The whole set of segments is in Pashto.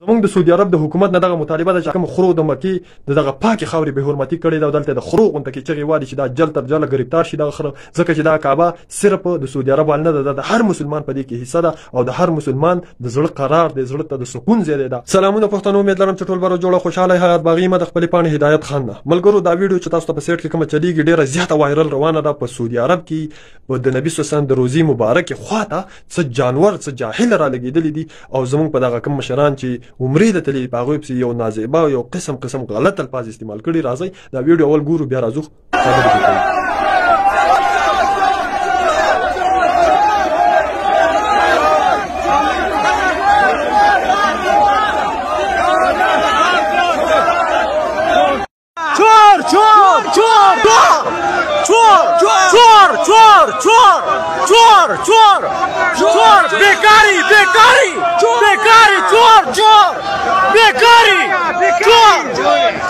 زمونږ د سعودي عرب د حکومت نه دغه مطالبه ده چې کوم خرو د مکې د دغه پاکې خاورې بې حرمتي کړې ده او دلته د خرو غونته کې چغې والي چې دا جل تر جله ګرفتار شي دغه خره، ځکه چې دا کعبه صرف د سعودي عرب وال نه ده، د هر مسلمان په دې کې حصه ده او د هر مسلمان د زړه قرار دی، زړه ته د سکون ځای ده. سلامونه پښتنو، امید لرم چې ټول به جوړه خوشاله حیات باغی ما د خپلې پاڼې هدایت خان نه ملګرو. دا ویډیو چې تاسو ته په سیټ کې کومه چلیږي ډیره زیاته وایرل روانه ده. په سعودي عرب کې د نبی صلی الله علیه وسلم د روزي مبارکې خواته څه جانور څه جاهل را لګېدلي دي او زمونږ په دغه کوم مشران چې عمرې ته تللي په هغوی پسې یو نازیبه یو قسم غلط الفاظ استعمال کړي. راځئ دا ویډیو اول ګورو بیا راځو خبرې کوو.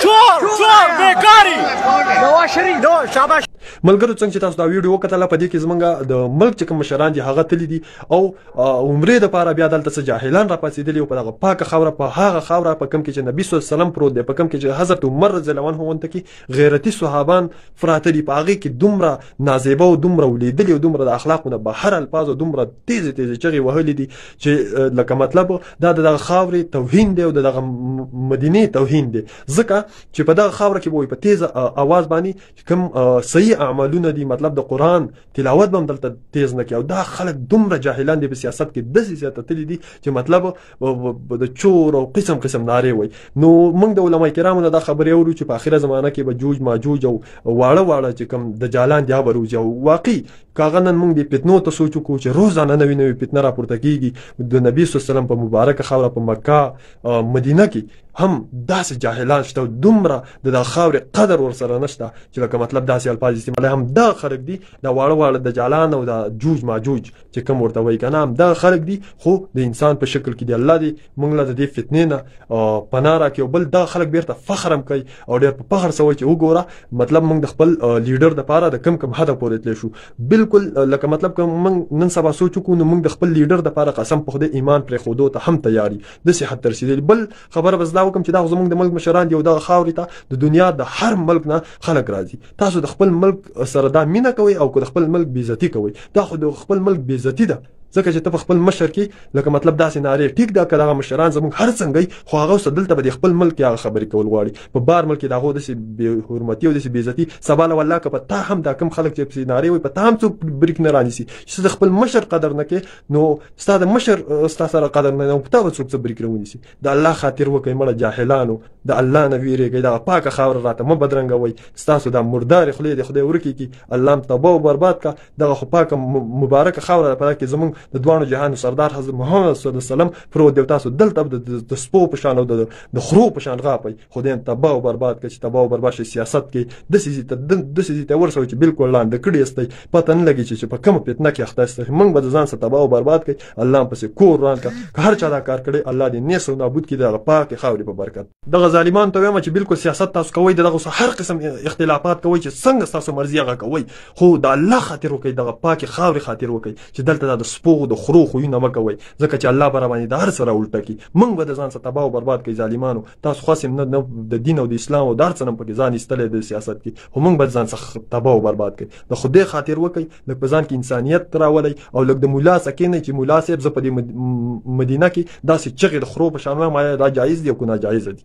چور بیکاری شاباش. ملګرو څنګه چې تاسو دا ویډیو وکتله په دې کې زمونږ د ملک چې کوم مشران دي هغه تللي دي او عمرې دپاره بیا دلته څه جاهلان راپاڅېدلي او په دغه پاکه خاوره په هغه خاوره په کوم کې چې نبي صلی الله علیه وسلم پروت دی، په کوم کې چې حضرت عمر رضی الله عنه غونته کې غیرتي صحابان پراته دي، په هغې کې دومره نازیبه او دومره ولیدلي او دومره د اخلاقو نه بهر الفاظ او دومره تیزې چغې وهلي دي چې لکه مطلب دا د دغه خاورې توهین دی او د دغه مدینې توهین دی، ځکه چې په دغه خاوره کې به وایي په تیزه اواز باندې کوم صحیح اعمالونه دي، مطلب د قرآن تلاوت به هم دلته تیز نه کوي. او دا خلک دومره جاهلان دي په سیاست کې داسې زیاته تللي دي چې مطلب د چور او قسم نارې وایي. نو موږ د علما کرامو نه دا خبرې اورو چې په اخره زمانه کې به جوج ماجوج او واړه چې کوم دجالان دي به روزي، او واقعي که هغه نن موږ د فتنو ته سوچ وکړو چې روزانه نوې فتنه راپورته کېږي د نبي صلی الله علیه وسلم په مبارکه خاوره په مکه مدینه کې هم داسې جاهلان شته او دومره د دغه خاورې قدر ورسره نشته چې لکه مطلب داسې الفاظ استعمالوي. هم دغه خلک دي د واړه دجالان او د جوج ماجوج چې کوم ورته وایي که نه، هم دغه خلک دي خو د انسان په شکل کې دي. الله دې موږ له د دې فتنې نه پناه راکړي. او بل دغه خلک بیرته فخر هم کوي او ډېر په فخر سره وایي چې وګوره مطلب موږ د خپل لیډر دپاره د کم هدف پورې تللی شو. بالکل لکه مطلب که موږ نن سبا سوچ وکړو نو موږ د خپل لیډر دپاره قسم په خدای ایمان پرېښودو ته هم تیار یو، داسې حد ته رسېدلي. بل خبره به زه دا وکړم چې دا زموږ د ملک مشران دي او دغه خاورې ته د دنیا د هر ملک نه خلک راځي. تاسو د خپل ملک سره دا مینه کوئ او که د خپل ملک بېعزتي کوئ، دا خو د خپل ملک بېعزتي ده، ځکه چې ته په خپل مشر کې لکه مطلب داسې نارې ټیک ده که دغه مشران زموږ هر څنګه خو هغه اوس دلته به د خپل ملک کې هغه خبرې کول غواړي. په بار ملک کې د هغو داسې بې حرمتي او داسې بېعزتي سبا له والله که په تا هم دا کوم خلک چې پسې نارې وایي په تا هم څوک بریک نه رانیسي چې ته د خپل مشر قدر نه کوې نو ستا د مشر ستا سره قدر نه په تا به څوک څه بریک راونیسي. د الله خاطر وکړئ مړه جاهلانو، د الله نه ویرېږئ، دغه پاکه خاوره راته مه بدرنګوئ. ستاسو دا مردارې خولې د خدای ورکې کړي، الله هم تباه او برباد کړه. دغه خو پاکه مبارکه خاوره ده، په دغه کې زموږ د دواړو جهانو سردار حضرت محمد صلی الله علیه وسلم پروت دی او تاسو دلته د سپو په شان او د خرو په شان غاپئ. خدای هم تباه او برباد کړه چې تباه او برباد شي. سیاست کې داسې ځای ته ورسوئ چې بالکل لاندې کړي یاستئ، پته نه لګي چې په کومه فتنه کې اخته یاستئ. موږ به د ځان څخه تباه او برباد کړئ، الله هم پسې کور وران کړه. که هر چا دا کار کړی الله دې نیست او نابود کړي دغه پاکې خاورې په برکت. دغه ظالمانو ته وایم چې بالکل سیاست تاسو کوئ، دغه هر قسم اختلافات کوئ چې څنګه ستاسو مرضي هغه کوئ، خو د الله خاطر وکړئ، دغه پاکې خاورې خاطر وکړئ چې دلته د سپو د خرو خویونه مه کوئ، ځکه چې الله به راباندې د هر څه راالټه کړي. موږ به د ځان څخه تباه او برباد کړئ. ظالمانو تاسو خاص نه د دین او د اسلام او د هر څه نه پکې ځان ایستلی د سیاست کې، خو موږ به د ځان څخه تباه او برباد کړئ. د خدای خاطر وکړئ، لږ په ځان کې انسانیت راولئ او لږ د ملا څخه کښېنئ چې ملا صاحب زه په دې مدینه کې داسې چغې د خرو په شان وایم، آیا دا جایز دي او که ناجایزه دي؟